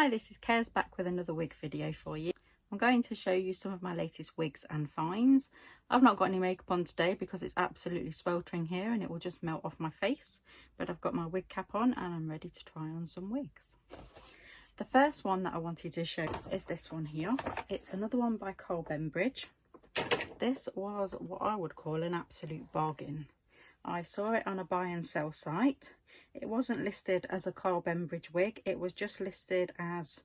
Hi, this is Kares back with another wig video for you. I'm going to show you some of my latest wigs and finds. I've not got any makeup on today because it's absolutely sweltering here and it will just melt off my face. But I've got my wig cap on and I'm ready to try on some wigs. The first one that I wanted to show is this one here. It's another one by Carl Bembridge. This was what I would call an absolute bargain. I saw it on a buy and sell site. It wasn't listed as a Carl Bembridge wig. It was just listed as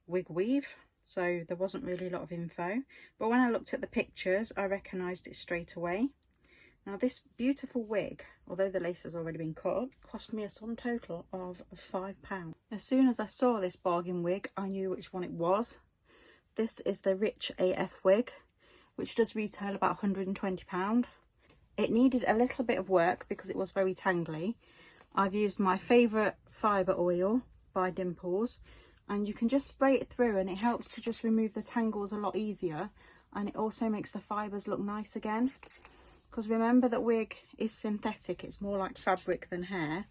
wig weave. So there wasn't really a lot of info. But when I looked at the pictures, I recognised it straight away. Now this beautiful wig, although the lace has already been cut, cost me a sum total of £5. As soon as I saw this bargain wig, I knew which one it was. This is the Rich AF wig, which does retail about £120. It needed a little bit of work because it was very tangly. I've used my favourite fibre oil by Dimples, and you can just spray it through and it helps to just remove the tangles a lot easier, and it also makes the fibres look nice again. Because remember that wig is synthetic, it's more like fabric than hair,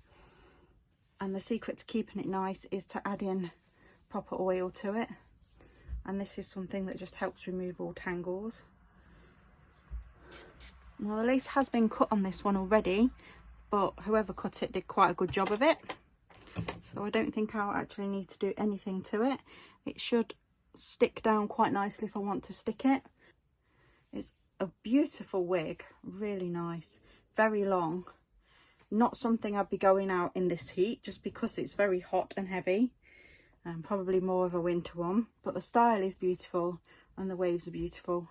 and the secret to keeping it nice is to add in proper oil to it, and this is something that just helps remove all tangles. Now the lace has been cut on this one already, but whoever cut it did quite a good job of it. So I don't think I'll actually need to do anything to it. It should stick down quite nicely if I want to stick it. It's a beautiful wig, really nice, very long. Not something I'd be going out in this heat just because it's very hot and heavy, and probably more of a winter one. But the style is beautiful and the waves are beautiful.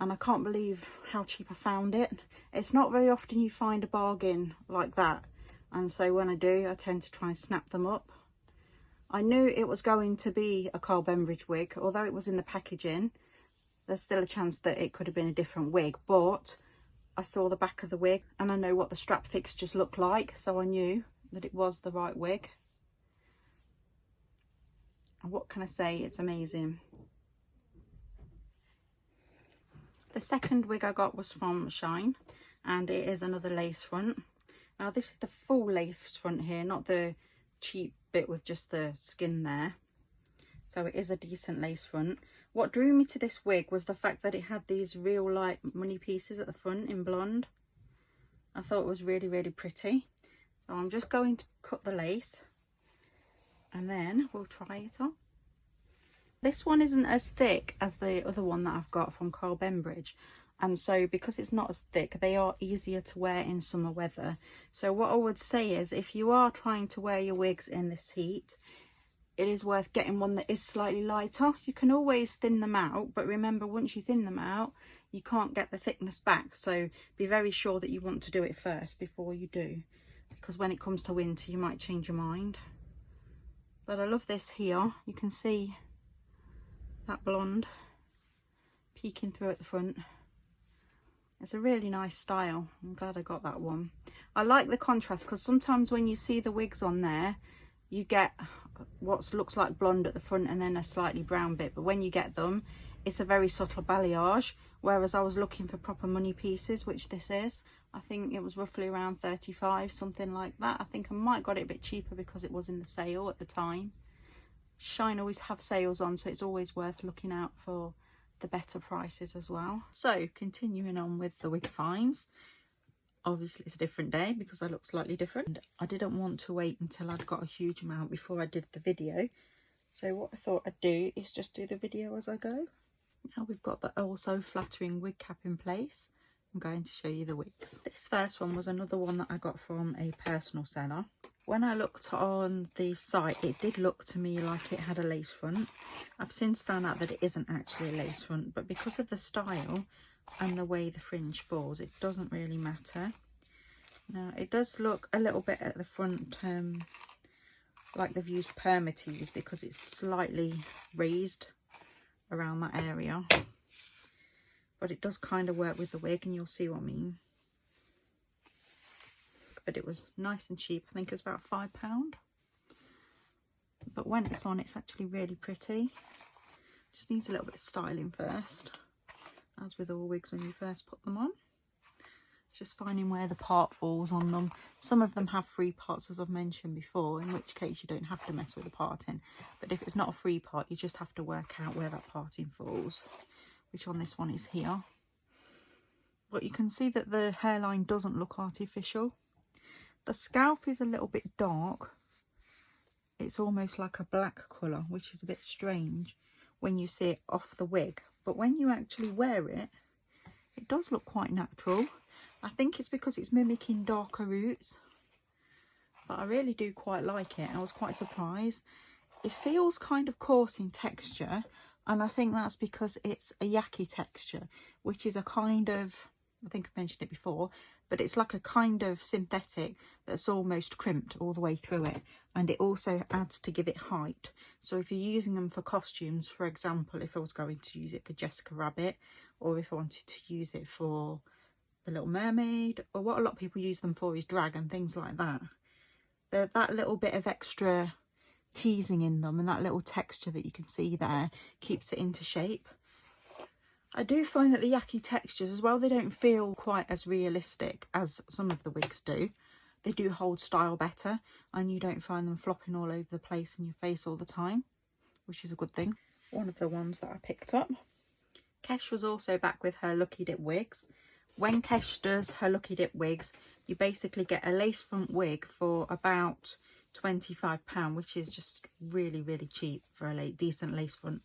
And I can't believe how cheap I found it. It's not very often you find a bargain like that. And so when I do, I tend to try and snap them up. I knew it was going to be a Carl Bembridge wig, although it was in the packaging. There's still a chance that it could have been a different wig, but I saw the back of the wig and I know what the strap fixtures look like, so I knew that it was the right wig. And what can I say? It's amazing. The second wig I got was from Shine, and it is another lace front. Now this is the full lace front here, not the cheap bit with just the skin there. So it is a decent lace front. What drew me to this wig was the fact that it had these real light money pieces at the front in blonde. I thought it was really, really pretty. So I'm just going to cut the lace and then we'll try it on. This one isn't as thick as the other one that I've got from Carl Bembridge, and so because it's not as thick, they are easier to wear in summer weather. So what I would say is, if you are trying to wear your wigs in this heat, it is worth getting one that is slightly lighter. You can always thin them out, but remember, once you thin them out, you can't get the thickness back. So be very sure that you want to do it first before you do, because when it comes to winter, you might change your mind. But I love this here. You can see that blonde peeking through at the front. It's a really nice style. I'm glad I got that one. I like the contrast because sometimes when you see the wigs on there, you get what looks like blonde at the front and then a slightly brown bit, but when you get them, it's a very subtle balayage. Whereas I was looking for proper money pieces, which this is. I think it was roughly around 35, something like that. I think I might got it a bit cheaper because it was in the sale at the time. Shine always have sales on, so it's always worth looking out for the better prices as well. So continuing on with the wig finds, obviously it's a different day because I look slightly different. I didn't want to wait until I'd got a huge amount before I did the video, so what I thought I'd do is just do the video as I go. Now we've got the also flattering wig cap in place, I'm going to show you the wigs. This first one was another one that I got from a personal seller. When I looked on the site, it did look to me like it had a lace front. I've since found out that it isn't actually a lace front, but because of the style and the way the fringe falls, it doesn't really matter. Now it does look a little bit at the front like they've used permatease because it's slightly raised around that area, but it does kind of work with the wig and you'll see what I mean. But it was nice and cheap. I think it was about £5. But when it's on, it's actually really pretty. Just needs a little bit of styling first, as with all wigs when you first put them on. just finding where the part falls on them. Some of them have free parts, as I've mentioned before, in which case you don't have to mess with the parting. But if it's not a free part, you just have to work out where that parting falls, which on this one is here. But you can see that the hairline doesn't look artificial. The scalp is a little bit dark. It's almost like a black colour, which is a bit strange when you see it off the wig. But when you actually wear it, it does look quite natural. I think it's because it's mimicking darker roots, but I really do quite like it. I was quite surprised. It feels kind of coarse in texture, and I think that's because it's a yaki texture, which is a kind of, I think I mentioned it before, but it's like a kind of synthetic that's almost crimped all the way through it, and it also adds to give it height. So if you're using them for costumes, for example, if I was going to use it for Jessica Rabbit, or if I wanted to use it for the Little Mermaid, or what a lot of people use them for is drag and things like that, that little bit of extra teasing in them and that little texture that you can see there keeps it into shape. I do find that the yaki textures as well, they don't feel quite as realistic as some of the wigs do. They do hold style better, and you don't find them flopping all over the place in your face all the time, which is a good thing. One of the ones that I picked up. Kesh was also back with her Lucky Dip wigs. When Kesh does her Lucky Dip wigs, you basically get a lace front wig for about £25, which is just really, really cheap for a decent lace front.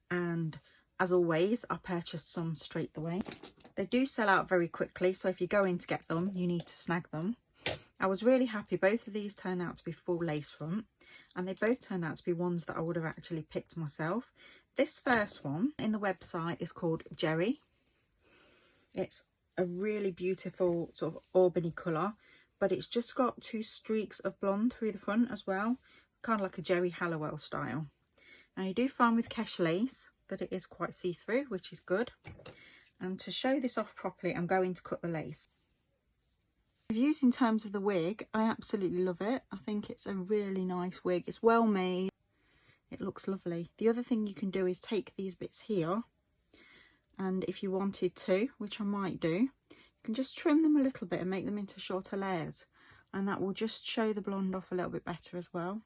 And as always, I purchased some straight away. They do sell out very quickly, so if you go in to get them, you need to snag them. I was really happy. Both of these turned out to be full lace front, and they both turned out to be ones that I would have actually picked myself. This first one in the website is called Jerry. It's a really beautiful sort of auburney colour, but it's just got 2 streaks of blonde through the front as well, kind of like a Jerry Halliwell style. Now you do find with Kesh lace that it is quite see-through, which is good. And to show this off properly, I'm going to cut the lace. Reviews in terms of the wig, I absolutely love it. I think it's a really nice wig. It's well made. It looks lovely. The other thing you can do is take these bits here, and if you wanted to, which I might do, you can just trim them a little bit and make them into shorter layers, and that will just show the blonde off a little bit better as well.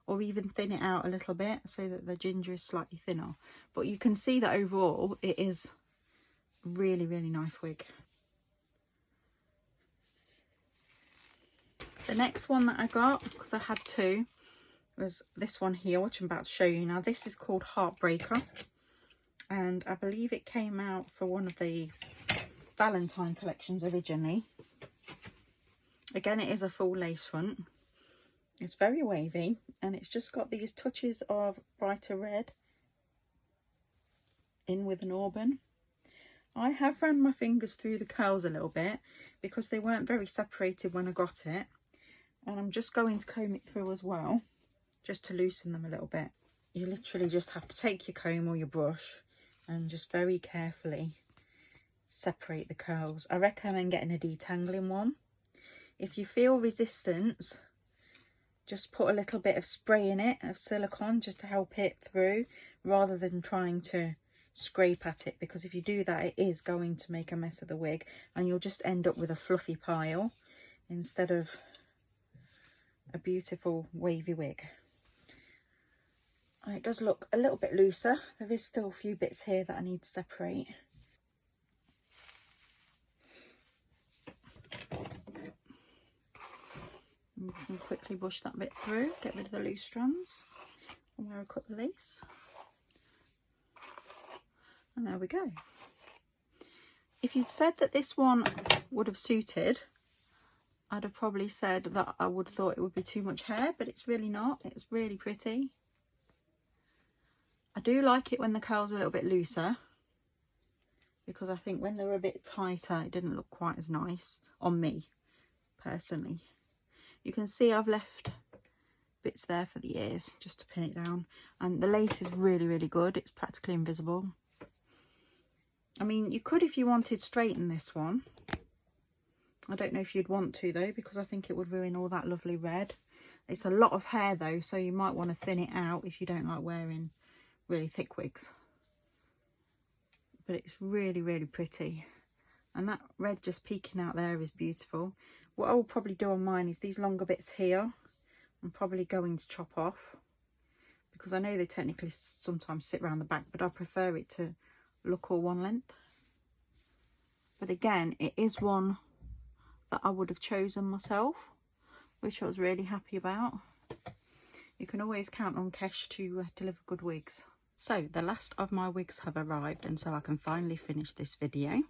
Or even thin it out a little bit so that the ginger is slightly thinner. But you can see that overall it is a really, really nice wig. The next one that I got, because I had 2, was this one here, which I'm about to show you now. This is called Heartbreaker, and I believe it came out for one of the Valentine collections originally. Again, it is a full lace front. It's very wavy, and it's just got these touches of brighter red in with an auburn. I have ran my fingers through the curls a little bit because they weren't very separated when I got it, and I'm just going to comb it through as well, just to loosen them a little bit. You literally just have to take your comb or your brush and just very carefully separate the curls. I recommend getting a detangling one. If you feel resistance, just put a little bit of spray in it, of silicone, just to help it through, rather than trying to scrape at it, because if you do that, it is going to make a mess of the wig, and you'll just end up with a fluffy pile instead of a beautiful wavy wig. And it does look a little bit looser. There is still a few bits here that I need to separate. You can quickly brush that bit through, get rid of the loose strands from where I cut the lace. And there we go. If you'd said that this one would have suited, I'd have probably said that I would have thought it would be too much hair, but it's really not. It's really pretty. I do like it when the curls are a little bit looser, because I think when they're a bit tighter, it didn't look quite as nice on me, personally. You can see I've left bits there for the ears, just to pin it down. And the lace is really, really good. It's practically invisible. I mean, you could, if you wanted, straighten this one. I don't know if you'd want to, though, because I think it would ruin all that lovely red. It's a lot of hair, though, so you might want to thin it out if you don't like wearing really thick wigs. But it's really, really pretty. And that red just peeking out there is beautiful. What I'll probably do on mine is these longer bits here, I'm probably going to chop off, because I know they technically sometimes sit around the back, but I prefer it to look all one length. But again, it is one that I would have chosen myself, which I was really happy about. You can always count on Kesh to deliver good wigs. So the last of my wigs have arrived, and so I can finally finish this video.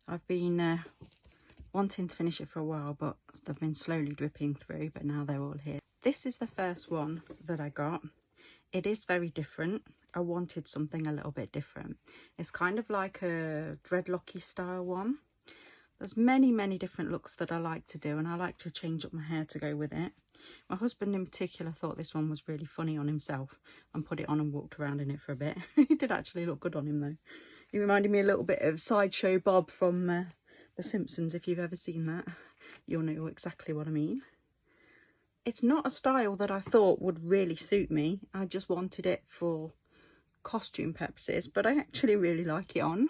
I've been wanting to finish it for a while, but they've been slowly dripping through, but now they're all here. This is the first one that I got. It is very different. I wanted something a little bit different. It's kind of like a dreadlocky style one. There's many different looks that I like to do, and I like to change up my hair to go with it. My husband in particular thought this one was really funny on himself and put it on and walked around in it for a bit. It did actually look good on him though. He reminded me a little bit of Sideshow Bob from The Simpsons. If you've ever seen that, you'll know exactly what I mean. It's not a style that I thought would really suit me. I just wanted it for costume purposes, but I actually really like it on.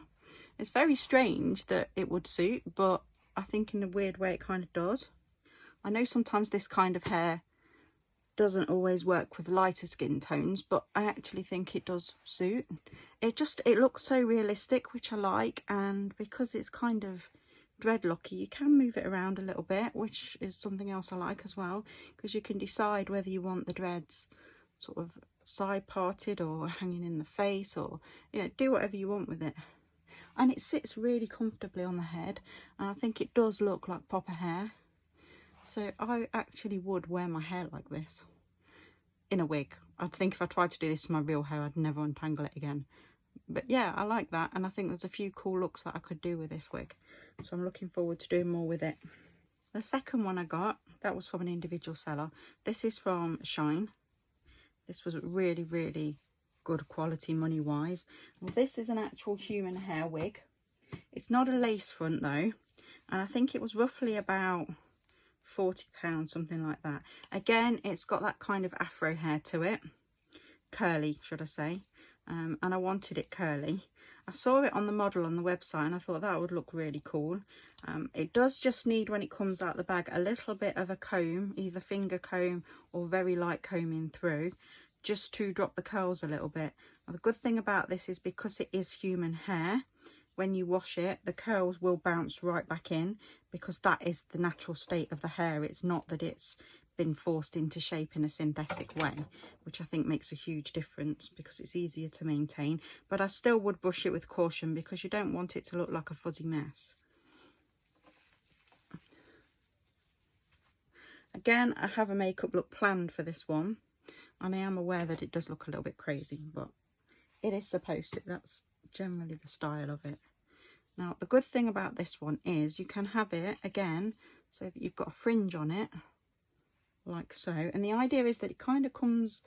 It's very strange that it would suit, but I think in a weird way it kind of does. I know sometimes this kind of hair doesn't always work with lighter skin tones, but I actually think it does suit. It looks so realistic, which I like, and because it's kind of dreadlocky, you can move it around a little bit, which is something else I like as well, because you can decide whether you want the dreads sort of side parted or hanging in the face, or do whatever you want with it. And it sits really comfortably on the head, and I think it does look like proper hair. So I actually would wear my hair like this in a wig. I think if I tried to do this to my real hair, I'd never untangle it again. But yeah, I like that, and I think there's a few cool looks that I could do with this wig, so I'm looking forward to doing more with it. The second one I got, that was from an individual seller. This is from Shine. This was really good quality money wise. Well, this is an actual human hair wig. It's not a lace front though, and I think it was roughly about £40, something like that. Again, it's got that kind of afro hair to it, curly should I say. And I wanted it curly. I saw it on the model on the website and I thought that would look really cool. It does just need, when it comes out the bag, a little bit of a comb, either finger comb or very light combing through, just to drop the curls a little bit. Now, the good thing about this is because it is human hair, when you wash it, the curls will bounce right back in, because that is the natural state of the hair. It's not that it's been forced into shape in a synthetic way, which I think makes a huge difference because it's easier to maintain. But I still would brush it with caution, because you don't want it to look like a fuzzy mess. Again, I have a makeup look planned for this one, and I am aware that it does look a little bit crazy, but it is supposed to. That's generally the style of it. Now, the good thing about this one is you can have it, again, so that you've got a fringe on it, like so. And the idea is that it kind of comes,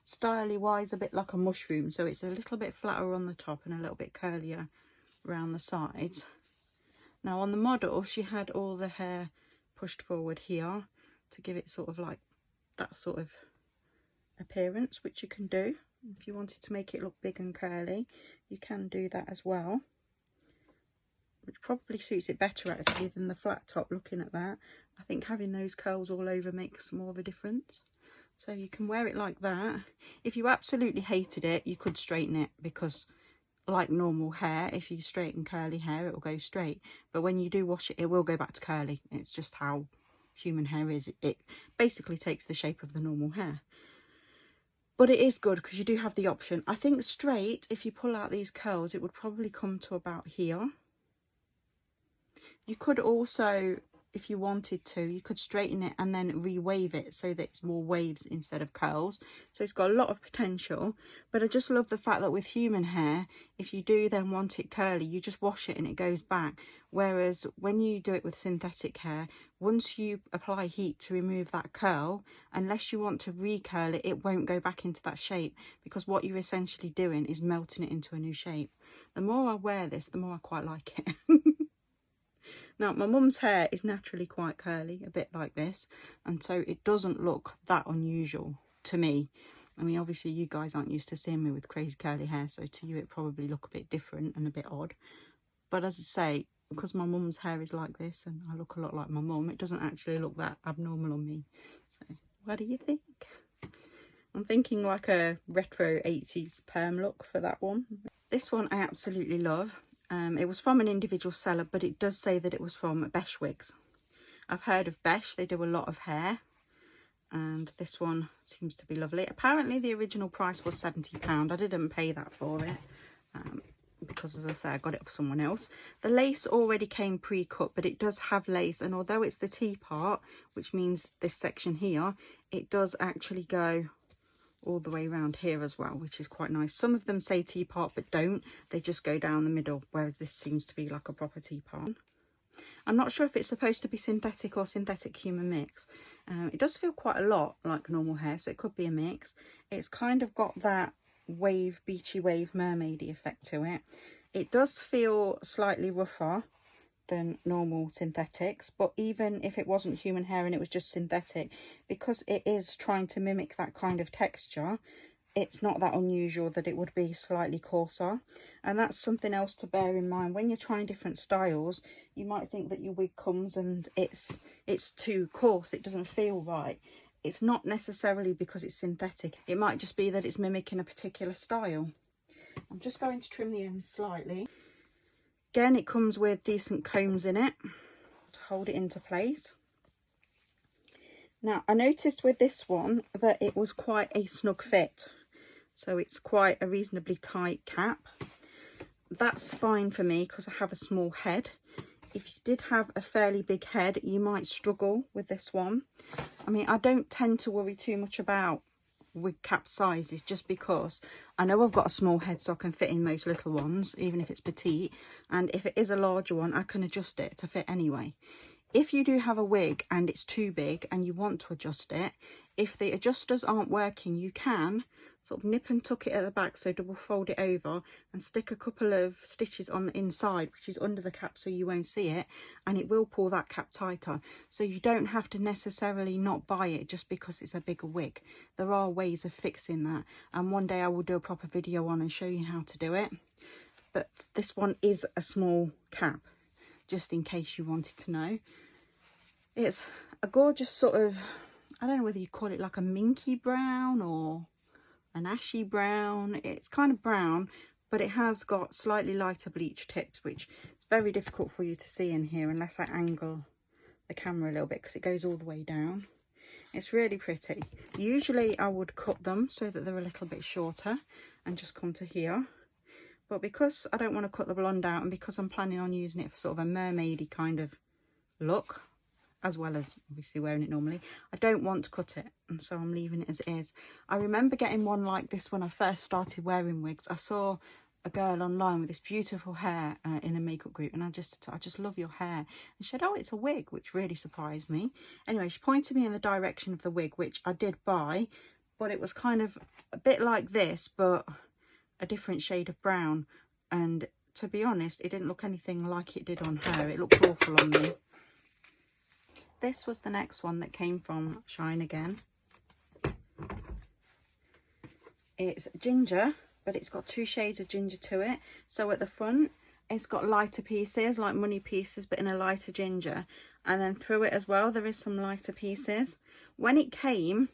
styly wise, a bit like a mushroom. So it's a little bit flatter on the top and a little bit curlier around the sides. Now, on the model, she had all the hair pushed forward here to give it sort of like that sort of appearance, which you can do. If you wanted to make it look big and curly, you can do that as well, which probably suits it better actually than the flat top. Looking at that, I think having those curls all over makes more of a difference. So you can wear it like that. If you absolutely hated it, you could straighten it, because like normal hair, if you straighten curly hair, it will go straight, but when you do wash it, it will go back to curly. It's just how human hair is. It basically takes the shape of the normal hair. But it is good because you do have the option. I think straight, if you pull out these curls, it would probably come to about here. You could also, if you wanted to, you could straighten it and then re-wave it so that it's more waves instead of curls. So it's got a lot of potential. But I just love the fact that with human hair, if you do then want it curly, you just wash it and it goes back. Whereas when you do it with synthetic hair, once you apply heat to remove that curl, unless you want to re-curl it, it won't go back into that shape, because what you're essentially doing is melting it into a new shape. The more I wear this, the more I quite like it. Now, my mum's hair is naturally quite curly, a bit like this, and so it doesn't look that unusual to me. I mean, obviously you guys aren't used to seeing me with crazy curly hair, so to you it probably look a bit different and a bit odd. But as I say, because my mum's hair is like this and I look a lot like my mum, it doesn't actually look that abnormal on me. So what do you think? I'm thinking like a retro 80s perm look for that one. This one I absolutely love. It was from an individual seller, but it does say that it was from Besh Wigs. I've heard of Besh, they do a lot of hair, and this one seems to be lovely. Apparently the original price was £70. I didn't pay that for it, because as I say, I got it for someone else. The lace already came pre-cut, but it does have lace, and although it's the T part, which means this section here, it does actually go all the way around here as well, which is quite nice. Some of them say T part but don't, they just go down the middle, whereas this seems to be like a proper T part. I'm not sure if it's supposed to be synthetic or synthetic human mix. It does feel quite a lot like normal hair, so it could be a mix. It's kind of got that wave, beachy wave, mermaidy effect to it. It does feel slightly rougher than normal synthetics, but even if it wasn't human hair and it was just synthetic, because it is trying to mimic that kind of texture, it's not that unusual that it would be slightly coarser. And that's something else to bear in mind when you're trying different styles. You might think that your wig comes and it's too coarse, it doesn't feel right. It's not necessarily because it's synthetic, it might just be that it's mimicking a particular style. I'm just going to trim the ends slightly. Again, it comes with decent combs in it to hold it into place. Now, I noticed with this one that it was quite a snug fit. So it's quite a reasonably tight cap. That's fine for me because I have a small head. If you did have a fairly big head, you might struggle with this one. I mean, I don't tend to worry too much about wig cap sizes just because I know I've got a small head, so I can fit in most little ones, even if it's petite, and if it is a larger one I can adjust it to fit anyway. If you do have a wig and it's too big and you want to adjust it, if the adjusters aren't working, you can sort of nip and tuck it at the back, so double fold it over and stick a couple of stitches on the inside, which is under the cap, so you won't see it, and it will pull that cap tighter. So you don't have to necessarily not buy it just because it's a bigger wig. There are ways of fixing that, and one day I will do a proper video on and show you how to do it. But this one is a small cap, just in case you wanted to know. It's a gorgeous sort of, I don't know whether you call it like a minky brown or an ashy brown. It's kind of brown, but it has got slightly lighter bleach tips, which is very difficult for you to see in here unless I angle the camera a little bit, because it goes all the way down. It's really pretty. Usually I would cut them so that they're a little bit shorter and just come to here, but because I don't want to cut the blonde out, and because I'm planning on using it for sort of a mermaidy kind of look, as well as obviously wearing it normally, I don't want to cut it, and so I'm leaving it as it is. I remember getting one like this when I first started wearing wigs. I saw a girl online with this beautiful hair in a makeup group, and I just love your hair, and she said, oh, it's a wig, which really surprised me. Anyway, she pointed me in the direction of the wig, which I did buy, but it was kind of a bit like this but a different shade of brown, and to be honest, it didn't look anything like it did on her. It looked awful on me. This was the next one that came from Shine again. It's ginger, but it's got 2 shades of ginger to it. So at the front, it's got lighter pieces, like money pieces, but in a lighter ginger. And then through it as well, there is some lighter pieces. When it came,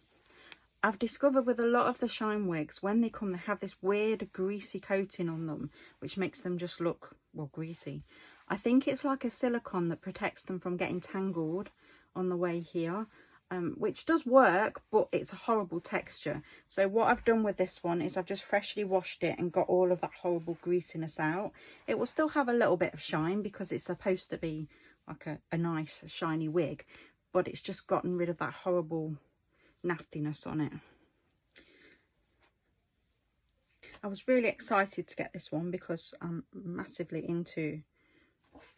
I've discovered with a lot of the Shine wigs, when they come, they have this weird greasy coating on them, which makes them just look, well, greasy. I think it's like a silicone that protects them from getting tangled on the way here, which does work, but it's a horrible texture. So what I've done with this one is I've just freshly washed it and got all of that horrible greasiness out. It will still have a little bit of shine because it's supposed to be like a nice shiny wig, but it's just gotten rid of that horrible nastiness on it. I was really excited to get this one because I'm massively into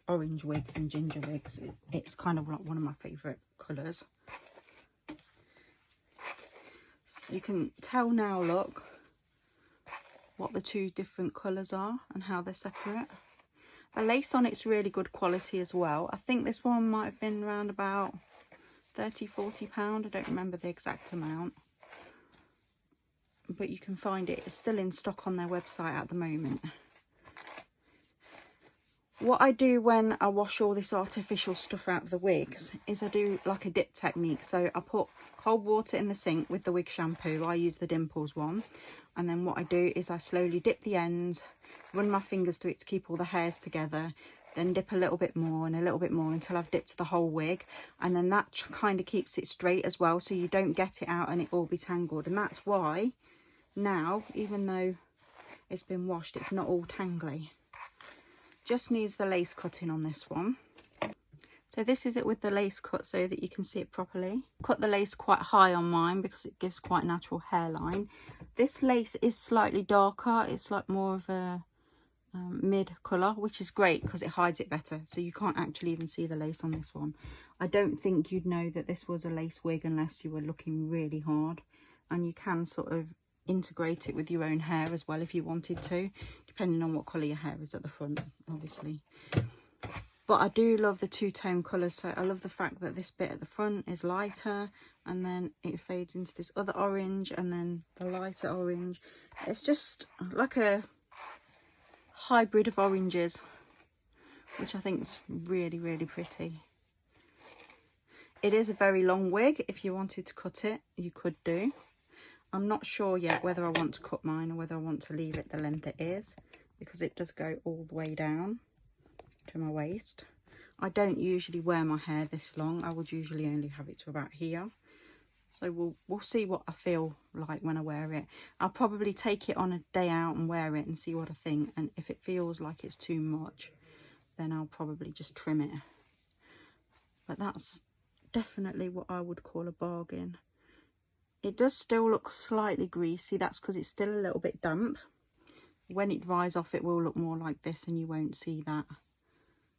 orange wigs and ginger wigs. It's kind of like one of my favourite colours. So you can tell now, look, what the 2 different colours are and how they're separate. The lace on it's really good quality as well. I think this one might have been around about £30–40. I don't remember the exact amount, but you can find it. It's still in stock on their website at the moment. What I do when I wash all this artificial stuff out of the wigs is I do like a dip technique. So I put cold water in the sink with the wig shampoo. I use the Dimples one. And then what I do is I slowly dip the ends, run my fingers through it to keep all the hairs together, then dip a little bit more and a little bit more until I've dipped the whole wig. And then that kind of keeps it straight as well, so you don't get it out and it all be tangled. And that's why now, even though it's been washed, it's not all tangly. Just needs the lace cutting on this one. So this is it with the lace cut so that you can see it properly. Cut the lace quite high on mine because it gives quite a natural hairline. This lace is slightly darker. It's like more of a mid colour, which is great because it hides it better. So you can't actually even see the lace on this one. I don't think you'd know that this was a lace wig unless you were looking really hard. And you can sort of integrate it with your own hair as well if you wanted to, depending on what colour your hair is at the front, obviously. But I do love the two-tone colours, so I love the fact that this bit at the front is lighter and then it fades into this other orange and then the lighter orange. It's just like a hybrid of oranges, which I think is really, really pretty. It is a very long wig. If you wanted to cut it, you could do. I'm not sure yet whether I want to cut mine or whether I want to leave it the length it is, because it does go all the way down to my waist. I don't usually wear my hair this long. I would usually only have it to about here. So we'll see what I feel like when I wear it. I'll probably take it on a day out and wear it and see what I think. And if it feels like it's too much, then I'll probably just trim it. But that's definitely what I would call a bargain. It does still look slightly greasy. That's because it's still a little bit damp. When it dries off, it will look more like this and you won't see that.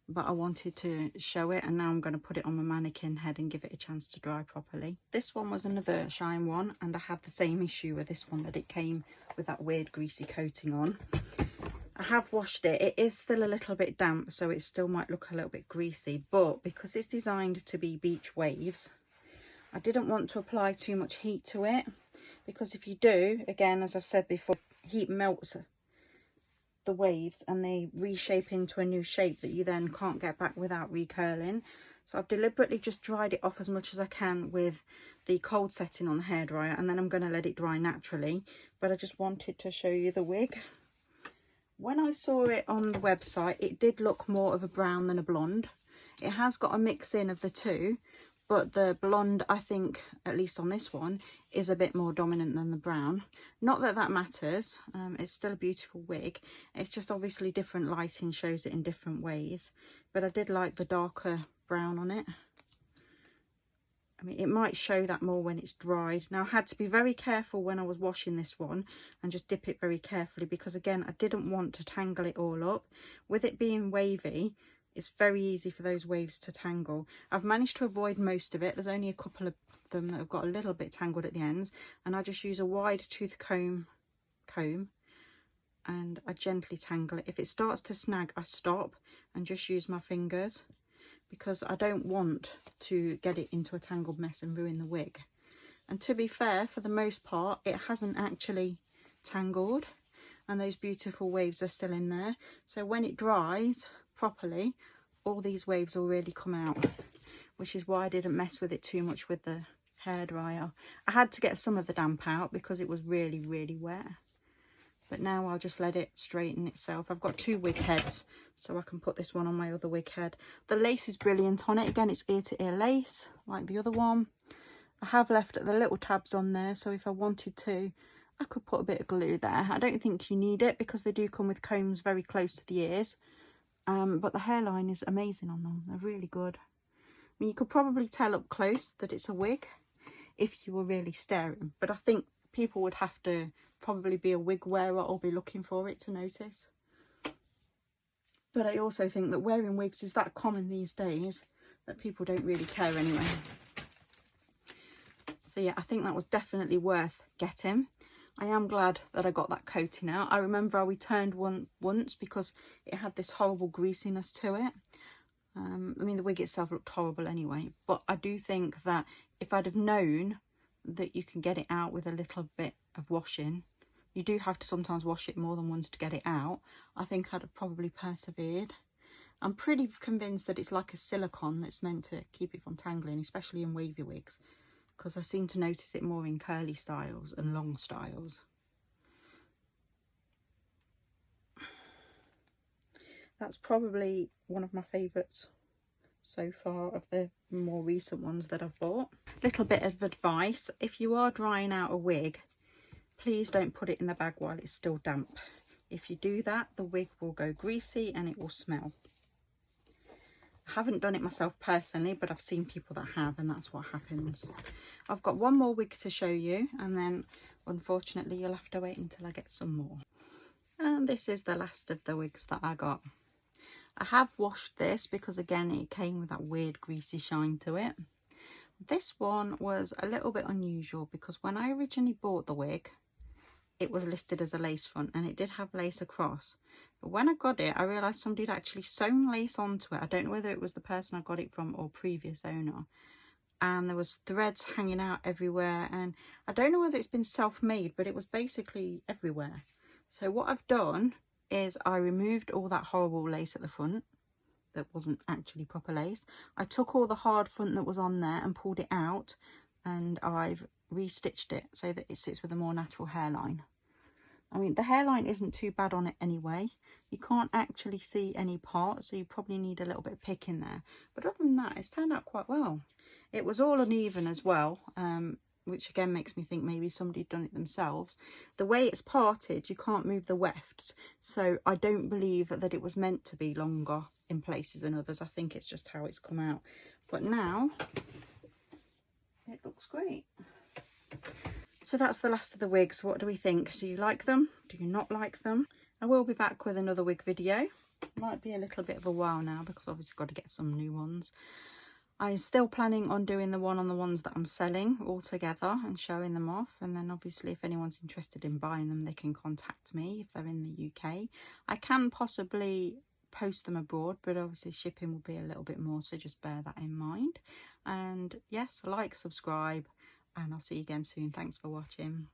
But I wanted to show it, and now I'm going to put it on my mannequin head and give it a chance to dry properly. This one was another Shine one, and I had the same issue with this one, that it came with that weird greasy coating on. I have washed it. It is still a little bit damp, so it still might look a little bit greasy, but because it's designed to be beach waves, I didn't want to apply too much heat to it, because if you do, again, as I've said before, heat melts the waves and they reshape into a new shape that you then can't get back without recurling. So I've deliberately just dried it off as much as I can with the cold setting on the hairdryer, and then I'm going to let it dry naturally. But I just wanted to show you the wig. When I saw it on the website, it did look more of a brown than a blonde. It has got a mix in of the two, but the blonde, I think, at least on this one, is a bit more dominant than the brown. Not that that matters. It's still a beautiful wig. It's just obviously different lighting shows it in different ways. But I did like the darker brown on it. I mean, it might show that more when it's dried. Now, I had to be very careful when I was washing this one and just dip it very carefully because, again, I didn't want to tangle it all up. With it being wavy, it's very easy for those waves to tangle. I've managed to avoid most of it. There's only a couple of them that have got a little bit tangled at the ends, and I just use a wide tooth comb and I gently tangle it. If it starts to snag, I stop and just use my fingers, because I don't want to get it into a tangled mess and ruin the wig. And to be fair, for the most part, it hasn't actually tangled, and those beautiful waves are still in there. So when it dries properly, all these waves will really come out, which is why I didn't mess with it too much with the hairdryer. I had to get some of the damp out because it was really, really wet. But now I'll just let it straighten itself. I've got two wig heads, so I can put this one on my other wig head. The lace is brilliant on it. Again, it's ear to ear lace, like the other one. I have left the little tabs on there, so if I wanted to, I could put a bit of glue there. I don't think you need it because they do come with combs very close to the ears. But the hairline is amazing on them. They're really good. I mean, you could probably tell up close that it's a wig if you were really staring. But I think people would have to probably be a wig wearer or be looking for it to notice. But I also think that wearing wigs is that common these days that people don't really care anyway. So yeah, I think that was definitely worth getting. I am glad that I got that coating out. I remember I returned one once because it had this horrible greasiness to it. I mean, the wig itself looked horrible anyway, but I do think that if I'd have known that you can get it out with a little bit of washing, you do have to sometimes wash it more than once to get it out, I think I'd have probably persevered. I'm pretty convinced that it's like a silicone that's meant to keep it from tangling, especially in wavy wigs, because I seem to notice it more in curly styles and long styles. That's probably one of my favourites so far of the more recent ones that I've bought. Little bit of advice: if you are drying out a wig, please don't put it in the bag while it's still damp. If you do that, the wig will go greasy and it will smell. I haven't done it myself personally, but I've seen people that have, and that's what happens. I've got one more wig to show you, and then unfortunately you'll have to wait until I get some more. And this is the last of the wigs that I got. I have washed this because again it came with that weird greasy shine to it. This one was a little bit unusual because when I originally bought the wig, it was listed as a lace front and it did have lace across. But when I got it, I realised somebody had actually sewn lace onto it. I don't know whether it was the person I got it from or previous owner. And there was threads hanging out everywhere. And I don't know whether it's been self-made, but it was basically everywhere. So what I've done is I removed all that horrible lace at the front that wasn't actually proper lace. I took all the hard front that was on there and pulled it out, and I've restitched it so that it sits with a more natural hairline. I mean, the hairline isn't too bad on it anyway. You can't actually see any parts, so you probably need a little bit of pick in there. But other than that, it's turned out quite well. It was all uneven as well, which again makes me think maybe somebody done it themselves. The way it's parted, you can't move the wefts, so I don't believe that it was meant to be longer in places than others. I think it's just how it's come out. But now it looks great. So that's the last of the wigs. What do we think? Do you like them? Do you not like them? I will be back with another wig video. Might be a little bit of a while now because obviously got to get some new ones. I'm still planning on doing the one on the ones that I'm selling all together and showing them off. And then obviously if anyone's interested in buying them, they can contact me if they're in the UK. I can possibly post them abroad, but obviously shipping will be a little bit more, so just bear that in mind. And yes, like, subscribe, and I'll see you again soon. Thanks for watching.